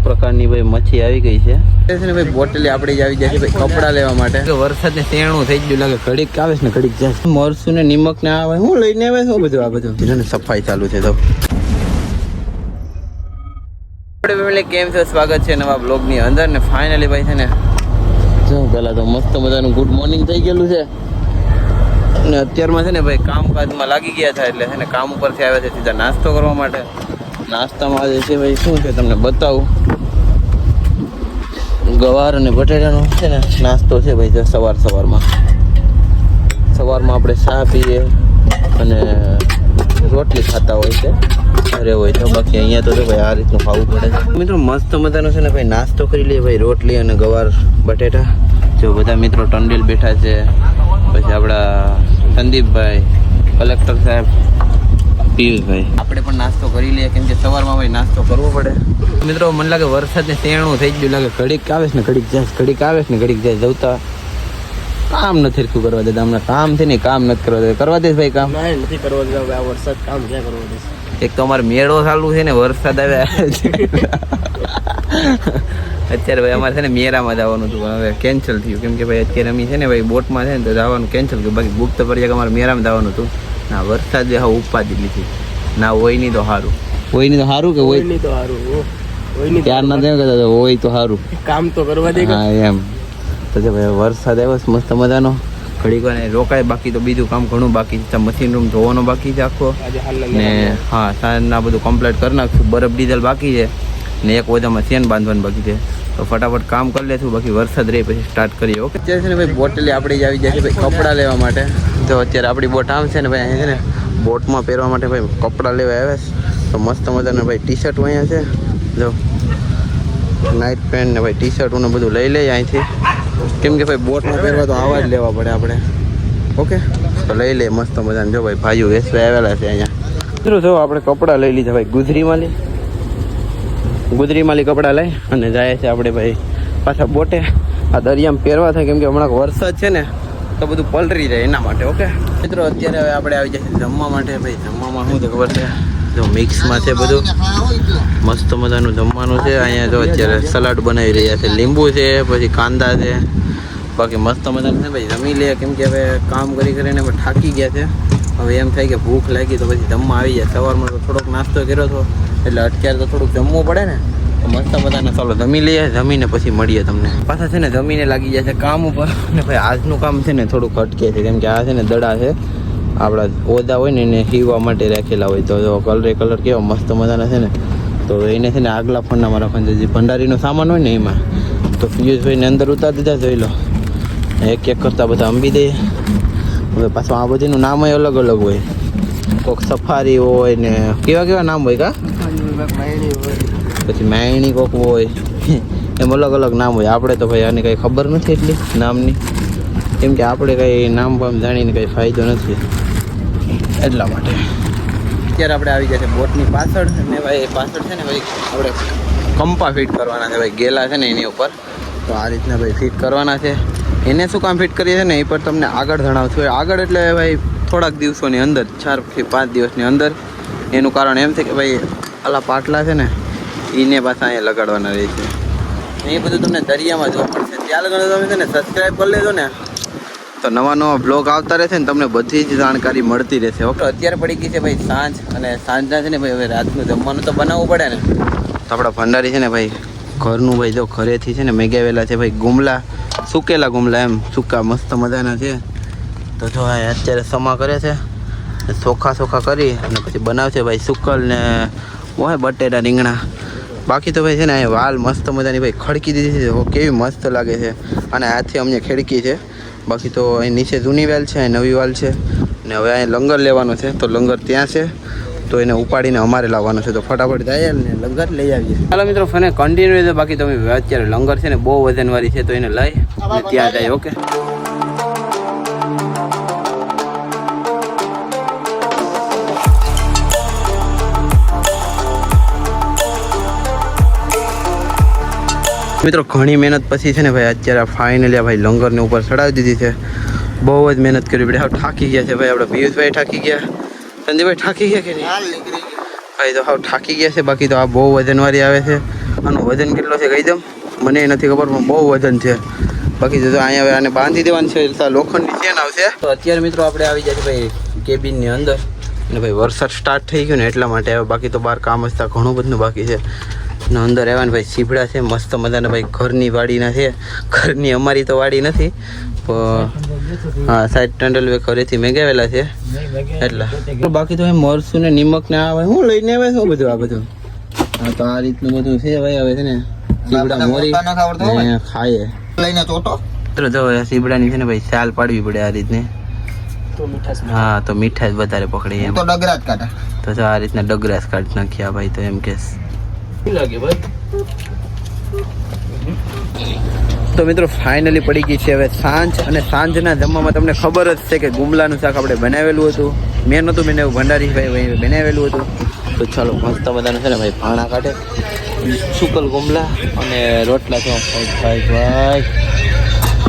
પ્રકારની ભાઈ મચ્છી આવી ગઈ છે ને ભાઈ. બોટલી આપણી જ આવી જાય છે ભાઈ કપડાં લેવા માટે. વરસાદ ને તેણું થઈ ગયું લાગે. ઘડીક આવે છે ને ઘડીક જાય. મરસું ને નિમક ને આવે હું લઈને આવે શું બધું આ બધું સફાઈ ચાલુ છે. તો કેમ છે, સ્વાગત છે નવા બ્લોગ ની અંદર ને ફાઇનલી ભાઈ છે ને જો પેલા તો મસ્ત મજાનું ગુડ મોર્નિંગ થઈ ગયેલું છે ને અત્યારમાં છે ને ભાઈ કામકાજમાં લાગી ગયા હતા એટલે છે ને કામ ઉપરથી આવ્યા છે સીધા નાસ્તો કરવા માટે. નાસ્તામાં આજે છે ભાઈ શું છે તમને બતાવું. ગવાર અને બટેટાનો છે ને નાસ્તો છે ભાઈ. સવારમાં આપણે ચા પીએ અને રોટલી ખાતા હોય છે ઘરે હોય તો. બાકી અહીંયા તો ભાઈ આ રીતનું ખાવું પડે છે મિત્રો. મસ્ત મજાનો છે ને ભાઈ નાસ્તો કરી લઈએ ભાઈ. રોટલી અને ગવાર બટેટા. જો બધા મિત્રો ટંડેલ બેઠા છે. પછી આપણા સંદીપભાઈ, કલેક્ટર સાહેબ, પિયુષભાઈ. આપણે પણ નાસ્તો કરી લઈએ કેમ કે સવારમાં ભાઈ નાસ્તો કરવો પડે મિત્રો. મને લાગે વરસાદ ને તેણું થઈ ગયું લાગે. ઘડીક આવે છે ને ઘડીક જાય, ઘડીક આવે છે ને ઘડીક જાય. જવતા કામ નથી શું કરવા દેતા હમણાં. કામ છે ને કામ નથી કરવા દેતા. કરવા દે ભાઈ કામ નથી કરવા દેતા. આ વરસાદ કામ ક્યાં કરવા દે. એક તો અમારે મેળો ચાલુ છે ને વરસાદ આવ્યા અત્યારે ભાઈ અમારે છે ને મેળામાં જવાનું હતું પણ હવે કેન્સલ થયું કેમ કે ભાઈ અત્યારે અમે છે ને ભાઈ બોટમાં છે ને તો જવાનું કેન્સલ કર્યું. બાકી બુક તો પડી જાય અમારે મેળામાં જવાનું હતું. ના વરસાદ હા ઉપાડી લીધી. ના હોય નહીં તો સારું. હોય નહીં તો સારું કે હોય નહીં તો સારું. ત્યાર ના તેમ કહેતા હોય તો સારું. કામ તો કરવા દે. હા એમ તો ભાઈ વરસાદ આવ્યો મસ્ત મજાનો. ઘડીક વાર રોકાય. બાકી તો બીજું કામ ઘણું બાકી છે. મશીન રૂમ ધોવાનો બાકી છે આખો ને. હા સાંજના બધું કમ્પ્લીટ કરી નાખશું. બરફ ડીઝલ બાકી છે ને એક ઓજામાં ચેન બાંધવાનું બાકી છે. તો ફટાફટ કામ કરી લેશું. બાકી વરસાદ રહે પછી સ્ટાર્ટ કરીએ. ઓકે અત્યારે છે ને ભાઈ બોટલી આપણી જ આવી જાય છે ભાઈ કપડાં લેવા માટે. તો અત્યારે આપણી બોટ આમ છે ને ભાઈ અહીંયા છે ને બોટમાં પહેરવા માટે ભાઈ કપડાં લેવા આવ્યા છે. તો મસ્ત મજાના ભાઈ ટી શર્ટ અહીંયા છે. જો નાઇટ પેન્ટ ને ભાઈ ટી શર્ટ ને બધું લઈ લઈએ અહીંથી કેમ કે ભાઈ બોટમાં પહેરવા તો આવા જ લેવા પડે આપણે. ઓકે તો લઈ લઈએ મસ્ત મજાને. જો ભાઈ ભાઈઓ વેચવા આવેલા છે અહીંયા. મિત્રો જો આપણે કપડાં લઈ લીધા ભાઈ ગુજરીમાલી કપડાં લઈ અને જાય છે આપણે ભાઈ પાછા બોટે. આ દરિયામાં પહેરવા થાય કેમ કે હમણાં વરસાદ છે ને તો બધું પલરી જાય એના માટે. ઓકે મિત્રો અત્યારે હવે આપણે આવી જાય જમવા માટે. ભાઈ જમવામાં શું છે ખબર છે જો મિક્સમાં છે બધું મસ્ત મજાનું જમવાનું છે. અહીંયા જો અત્યારે સલાડ બનાવી રહ્યા છે. લીંબુ છે પછી કાંદા છે. બાકી મસ્ત મજાનું છે ભાઈ. જમી લે કેમ કે હવે કામ કરીને અમે થાકી ગયા છે. હવે એમ થાય કે ભૂખ લાગી તો પછી જમવા આવી જાય. સવારમાં તો થોડોક નાસ્તો કર્યો હતો એટલે અત્યારે તો થોડુંક જમવું પડે ને. તો મસ્ત મજાને ચાલો જમી લઈએ. જમીને પછી મળીએ તમને. પાછા છે ને જમીને લાગી જાય છે કામ ઉપર ને ભાઈ આજનું કામ છે ને થોડુંક અટકે છે કેમ કે આ છે ને દડા છે આપણા ઓદા હોય ને એને હીવા માટે રાખેલા હોય. તો કલર કેવો મસ્ત મજાના છે ને. તો એને છે ને આગલા ફંડામાં રાખવાનું જે ભંડારીનો સામાન હોય ને એમાં. તો પિયુષભાઈને અંદર ઉતારી દીધા. જોઈ લો એક એક કરતાં બધા અંબી દઈએ. હવે પાછું આ બધીનું નામ અલગ અલગ હોય. કોઈક સફારી હોય ને કેવા નામ હોય કા પછી માયણી કોક હોય એમ અલગ અલગ નામ હોય. આપણે તો ભાઈ આને કંઈ ખબર નથી એટલી નામની કેમ કે આપણે કંઈ નામ બામ જાણીને કંઈ ફાયદો નથી એટલા માટે. અત્યારે આપણે આવી ગયા છે બોટની પાછળ ને ભાઈ પાછળ છે ને ભાઈ આપણે કંપા ફિટ કરવાના છે ભાઈ. ગેલા છે ને એની ઉપર તો આ રીતના ભાઈ ફિટ કરવાના છે. એને શું કામ ફિટ કરીએ છે ને એ પર તમને આગળ જણાવશું. આગળ એટલે ભાઈ થોડાક દિવસોની અંદર 4 થી 5 દિવસની અંદર. એનું કારણ એમ છે કે ભાઈ આલા પાટલા છે ને એને પાછા અહીંયા લગાડવાના રહે છે. એ બધું તમને દરિયામાં જોવા મળશે. ત્યાં લગાડો તમે છે ને સબસ્ક્રાઈબ કરી લેજો ને તો નવા બ્લોગ આવતા રહેશે ને તમને બધી જ જાણકારી મળતી રહેશે. ઓકે અત્યારે પડી ગઈ છે ભાઈ સાંજ અને સાંજના છે ને ભાઈ હવે રાતનું જમવાનું તો બનાવવું પડે ને. તો આપણા ભંડારી છે ને ભાઈ ઘરનું ભાઈ જો ઘરેથી છે ને મેગાવેલા છે ભાઈ ગુમલા, સુકેલા ગુમલા એમ સૂકા મસ્ત મજાના છે. તો જો અત્યારે સમા કરે છે ચોખા કરી અને પછી બનાવશે ભાઈ સુકલ ને હોય બટેટા રીંગણા. બાકી તો ભાઈ છે ને અહીંયા વાલ મસ્ત મજાની ભાઈ ખડકી દીધી છે. કેવી મસ્ત લાગે છે અને હાથથી અમને ખેડકી છે. બાકી તો અહીં નીચે જૂની વાલ છે, અહીં નવી વાલ છે ને હવે અહીં લંગર લેવાનો છે. તો લંગર ત્યાં છે તો એને ઉપાડીને અમારે લાવવાનો છે. તો ફટાફટ જાય ને લંગર લઈ આવીએ. ચાલો મિત્રો ફને કન્ટિન્યુ છે. બાકી તમે અત્યારે લંગર છે ને બહુ વજનવાળી છે તો એને લઈ ત્યાં જાય. ઓકે મિત્રો ઘણી મહેનત પછી છે ને ભાઈ અત્યારે ફાઇનલી ભાઈ લંગરને ઉપર ચડાવી દીધી છે. બહુ જ મહેનત કરવી પડે. હવે થાકી ગયા છે ભાઈ. આપણે પિયુષભાઈ થાકી ગયા, સંદીપભાઈ થાકી ગયા કે નહીં ભાઈ? તો હવે થાકી ગયા છે. બાકી તો આ બહુ વજનવાળી આવે છે આનું વજન કેટલો છે કહી દઉં, મને નથી ખબર પણ બહુ વજન છે. બાકી જો અહીંયા હવે આને બાંધી દેવાનું છે એટલે લોખંડની ચેન આવશે. તો અત્યારે મિત્રો આપણે આવી જાય છે ભાઈ કેબિનની અંદર અને ભાઈ વરસાદ સ્ટાર્ટ થઈ ગયો ને એટલા માટે હવે બાકી તો બહાર કામ હસતા ઘણું બધું બાકી છે. ને અંદર આવ્યા ને ભાઈ સીભડા છે મસ્ત મજાના ભાઈ ઘરની વાડીના છે. ઘરની અમારી તો વાડી નથી પણ હા સાઈડ ટંડલ ઘરેથી મેગાવેલા છે એટલા. બાકી તો મરસું ને નિમક ને આવે હું લઈને આવે શું બધું આ બધું. હા તો આ રીતનું બધું છે ભાઈ. હવે છે ને સીબડા મોરી ખાય લઈને ચોટો તો સીબડાની છે ને ભાઈ સાલ પાડવી પડે આ રીતની. હા તો મીઠાશ વધારે પકડી એમ તો ડગરાજ કાઢે તો આ રીતના ડગરાજ કાઢી નાખ્યા ભાઈ. તો એમ કે લાગે ભાઈ. તો મિત્રો ફાઇનલી પડી ગઈ છે હવે સાંજ. અને સાંજના જમવામાં તમને ખબર જ છે કે ગુમલાનું શાક આપણે બનાવેલું હતું. મેં નહોતું બનાવ્યું, ભંડારી ભાઈ બનાવેલું હતું. તો ચાલો મસ્ત મજાનું છે ને ભાઈ ભાણા કાઢે સુકલ ગુમલા અને રોટલા તો ભાઈ ભાઈ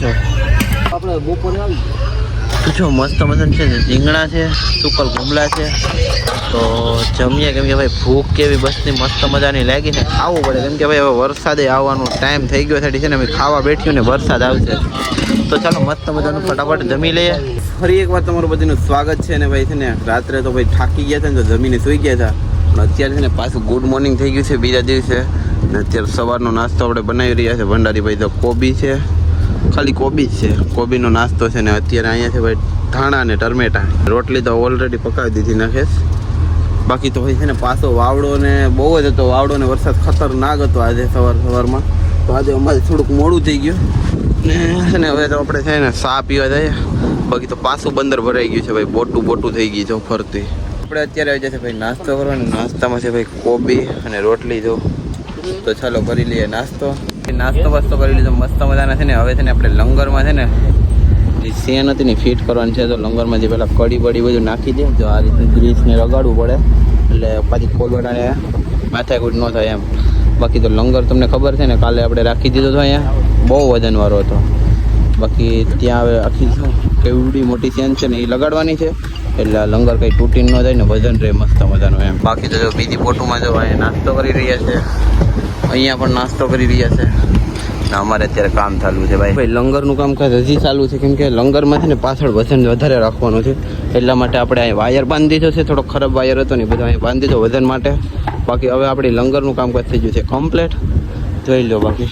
જો આપણે બપોરે આવી જો મસ્ત મજાનું છે રીંગણા છે સુકલ ગુમલા છે. તો જમીએ કેમ કે ભાઈ ભૂખ કેવી બસની મસ્ત મજાની લાગી ને ખાવું પડે કેમ કે ભાઈ હવે વરસાદે આવવાનો ટાઈમ થઈ ગયો છે ને ભાઈ ખાવા બેઠ્યું ને વરસાદ આવશે. તો ચાલો મસ્ત મજાનું ફટાફટ જમી લઈએ. ફરી એકવાર તમારું બધીનું સ્વાગત છે ને ભાઈ છે ને રાત્રે તો ભાઈ થાકી ગયા હતા ને તો જમીને સૂઈ ગયા હતા. પણ અત્યારે છે ને પાછું ગુડ મોર્નિંગ થઈ ગયું છે બીજા દિવસે. ને અત્યારે સવારનો નાસ્તો આપણે બનાવી રહ્યા છે ભંડારી ભાઈ. તો કોબી છે, ખાલી કોબી જ છે, કોબીનો નાસ્તો છે. ને અત્યારે અહીંયા છે ભાઈ ધાણા ને ટમેટા. રોટલી તો ઓલરેડી પકાવી દીધી નાખે. બાકી તો ભાઈ છે ને પાછો વાવડો ને બહુ જ હતો. વાવડો ને વરસાદ ખતરનાક હતો આજે સવારમાં. તો આજે અમારે થોડુંક મોડું થઈ ગયું ને છે ને હવે તો આપણે છે ને ચા પીવા જઈએ. બાકી તો પાછું બંદર ભરાઈ ગયું છે ભાઈ. બોટું થઈ ગયું છે ફરતી. આપણે અત્યારે આવી જશે ભાઈ નાસ્તો કરવાનો. નાસ્તામાં છે ભાઈ કોબી અને રોટલી જો. તો ચાલો કરી લઈએ નાસ્તો. નાસ્તો કરી લીધો મસ્ત મજાના છે ને. હવે છે ને આપણે લંગરમાં છે ને સેન હતી ને ફિટ કરવાની છે. તો લંગરમાં જે પેલા કડી બડી બધું નાખી દે. જો આ રીતે ગ્રીસને રગાડવું પડે એટલે પાછી ખોલવાડાને માથાકૂટ ન થાય એમ. બાકી તો લંગર તમને ખબર છે ને કાલે આપણે રાખી દીધો હતો અહીંયા. બહુ વજનવાળો હતો. બાકી ત્યાં હવે આખી શું કેવડી મોટી સેન છે ને એ લગાડવાની છે એટલે લંગર કંઈ તૂટી ન જાય ને વજન રહે મસ્ત મજાનો એમ. બાકી તો જો બીજી બોટુમાં જો અહીંયા નાસ્તો કરી રહ્યા છે. અહીંયા પણ નાસ્તો કરી રહ્યા છે. અમારે અત્યારે કામ ચાલુ છે ભાઈ. લંગરનું કામકાજ હજી ચાલુ છે કેમ કે લંગરમાં છે ને પાછળ વજન વધારે રાખવાનું છે એટલા માટે આપણે અહીં વાયર બાંધી દીધો છે. થોડો ખરાબ વાયર હતો ને બધો અહીં બાંધી દીધો વજન માટે. બાકી હવે આપણી લંગરનું કામકાજ થઈ ગયું છે કમ્પ્લીટ. જોઈ લો બાકી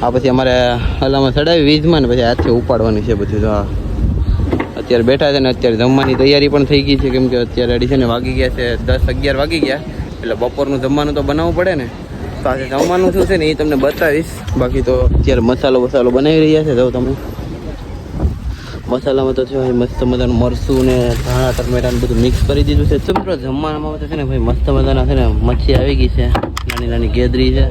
આ પછી અમારે હલામાં ચડાવી વીજમાં ને પછી હાથથી ઉપાડવાની છે બધું. તો અત્યારે બેઠા છે ને અત્યારે જમવાની તૈયારી પણ થઈ ગઈ છે કેમ કે અત્યારે અડી છે ને વાગી ગયા છે 10-11 વાગી ગયા. એટલે બપોરનું જમવાનું તો બનાવવું પડે ને. તો આજે જમવાનું શું છે ને એ તમને બતાવીશ. બાકી તો અત્યારે મસાલો બનાવી રહ્યા છે. જો તમે મસાલામાં તો છે મસ્ત મજાનું મરચું ને ધાણા ટમેટાને બધું મિક્સ કરી દીધું છે. તો મિત્રો જમવામાં તો છે ને ભાઈ મસ્ત મજાના છે ને મચ્છી આવી ગઈ છે. નાની ગેદરી છે.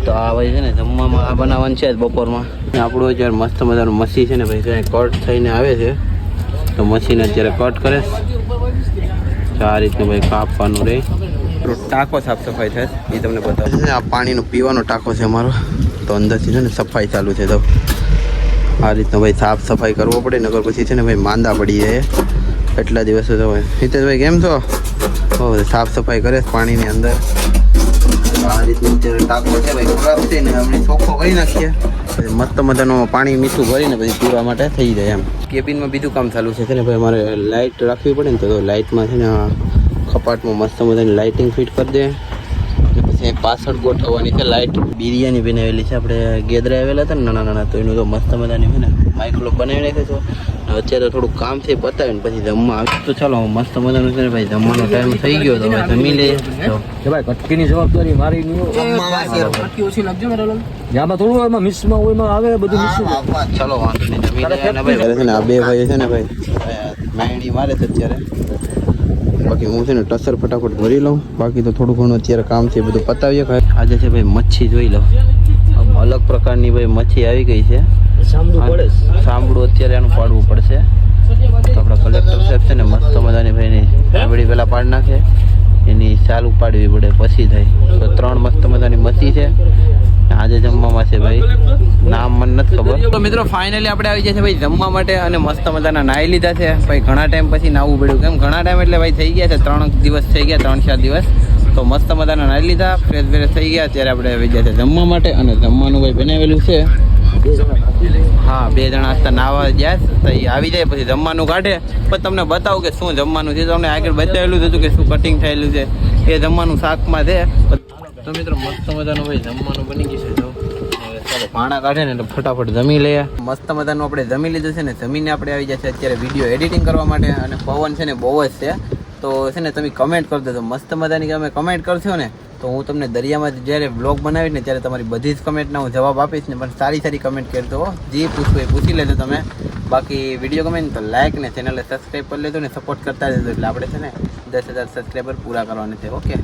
તો આ ભાઈ છે ને જમવામાં આ બનાવવાનું છે બપોરમાં. આપણું અત્યારે મસ્ત મજાનું મચ્છી છે ને ભાઈ ત્યાં કટ થઈને આવે છે. તો મચ્છીને અત્યારે કટ કરે છે આ રીતનું ભાઈ કાપવાનું રહે. ટાંકો સાફ સફાઈ થાય એ તમને બતાવું. આ પાણીનો પીવાનો ટાંકો છે અમારો. તો અંદરથી છે ને સફાઈ ચાલુ છે. તો આ રીતનો ભાઈ સાફ સફાઈ કરવો પડે નકર પછી છે ને ભાઈ માંદા પડી જાય એટલા દિવસો તો ભાઈ. હિતેશભાઈ કેમ છો? સાફ સફાઈ કરે પાણીની અંદર. આ રીતનું અત્યારે ટાંકો છે ભાઈ ખરાબ છે ને આપણે ચોખ્ખો કરી નાખીએ. મસ્ત મજાનું પાણી મીઠું ભરીને પછી પીવા માટે થઈ જાય એમ. કેબિનમાં બીજું કામ ચાલુ છે ને ભાઈ અમારે લાઇટ રાખવી પડે ને. તો લાઇટમાં છે ને કપાટમાં મસ્ત મજાની લાઇટિંગ ફિટ કરી દે. અને પછી પાછળ ગોઠવવાની છે લાઇટ. બિરયાની બનાવેલી છે આપણે ગેદરા આવેલા હતા ને નાના તો એનું તો મસ્ત મજાની છે ને માઇક્રો બનાવી નાખે છે. અત્યારે થોડુંક કામ છે પતાવીને પછી જમવા આવે. તો ચાલો મસ્ત મજાનું છે ને ભાઈ જમવાનો ટાઈમ થઈ ગયો તો હવે જમી લઈએ. ભાઈ કટકીની જવાબદારી મારી આમાં થોડું એમાં મિક્સમાં હોય આવે બધું મિક્સ. ચાલો વાંધો નહીં જમી લઈએ. આ બે ભાઈ છે ને ભાઈ માયણી મારે છે અત્યારે. બાકી હું છે ને ટસર ફટાફટ ભરી લઉં. બાકી તો થોડું ઘણું અત્યારે કામ છે બધું પતાવીએ. આજે છે ભાઈ મચ્છી જોઈ લઉં. અલગ પ્રકારની ભાઈ મચ્છી આવી ગઈ છે. સાંભળું અત્યારે એનું પાડવું પડશે. તો આપણા કલેક્ટર સાહેબ છે ને મસ્ત મજાની ભાઈની સાંભળી પહેલાં પાડી નાખે. એની ચાલ ઉપાડવી પડે પછી થાય. તો 3 મસ્ત મજાની મચ્છી છે. આજે જમવામાં છે ભાઈ નામ મને નથી ખબર. તો મિત્રો ફાઇનલી આપણે આવી જાય છે ભાઈ જમવા માટે. અને મસ્ત મજાના નાહી લીધા છે ભાઈ. ઘણા ટાઈમ પછી નાહવું પડ્યું કેમ ઘણા ટાઈમ એટલે ભાઈ થઈ ગયા છે 3 દિવસ થઈ ગયા 3-4 દિવસ. તો મસ્ત મજાના નાઈ લીધા, ફ્રેશ બ્રેશ થઈ ગયા. ત્યારે આપણે આવી ગયા છે જમવા માટે, અને જમવાનું ભાઈ બનાવેલું છે. હા, 2 જણા હસ્તા નાવા ગયા તો એ આવી જાય પછી જમવાનું કાઢે. પણ તમને બતાવું કે શું જમવાનું છે. તમને આગળ બતાવેલું જ હતું કે શું કટિંગ થયેલું છે, એ જમવાનું શાકમાં છે. તો મિત્રો મસ્ત મજાનું ભાઈ જમવાનું બની ગયું છે. જો ચાલો ભાણા કાઢે ને એટલે ફટાફટ જમી લઈએ. મસ્ત મજાનું આપણે જમી લીધું છે ને જમીને આપણે આવી જશે અત્યારે વિડીયો એડિટિંગ કરવા માટે. અને પવન છે ને બહુ જ છે, તો છે ને તમે કમેન્ટ કરી દેજો મસ્ત મજાની. તમે કમેન્ટ કરશો ને તો હું તમને દરિયામાં જ્યારે બ્લોગ બનાવીશ ને ત્યારે તમારી બધી જ કમેન્ટના હું જવાબ આપીશ ને. પણ સારી સારી કમેન્ટ કરજો, જે પૂછવું એ પૂછી લેજો તમે. બાકી વિડીયો ગમે ને તો લાઈક ને ચેનલને સબસ્ક્રાઈબ કરી લેજો ને સપોર્ટ કરતા રહેજો. એટલે આપણે છે ને 10,000 સબસ્ક્રાઈબર પૂરા કરવાના છે. ઓકે.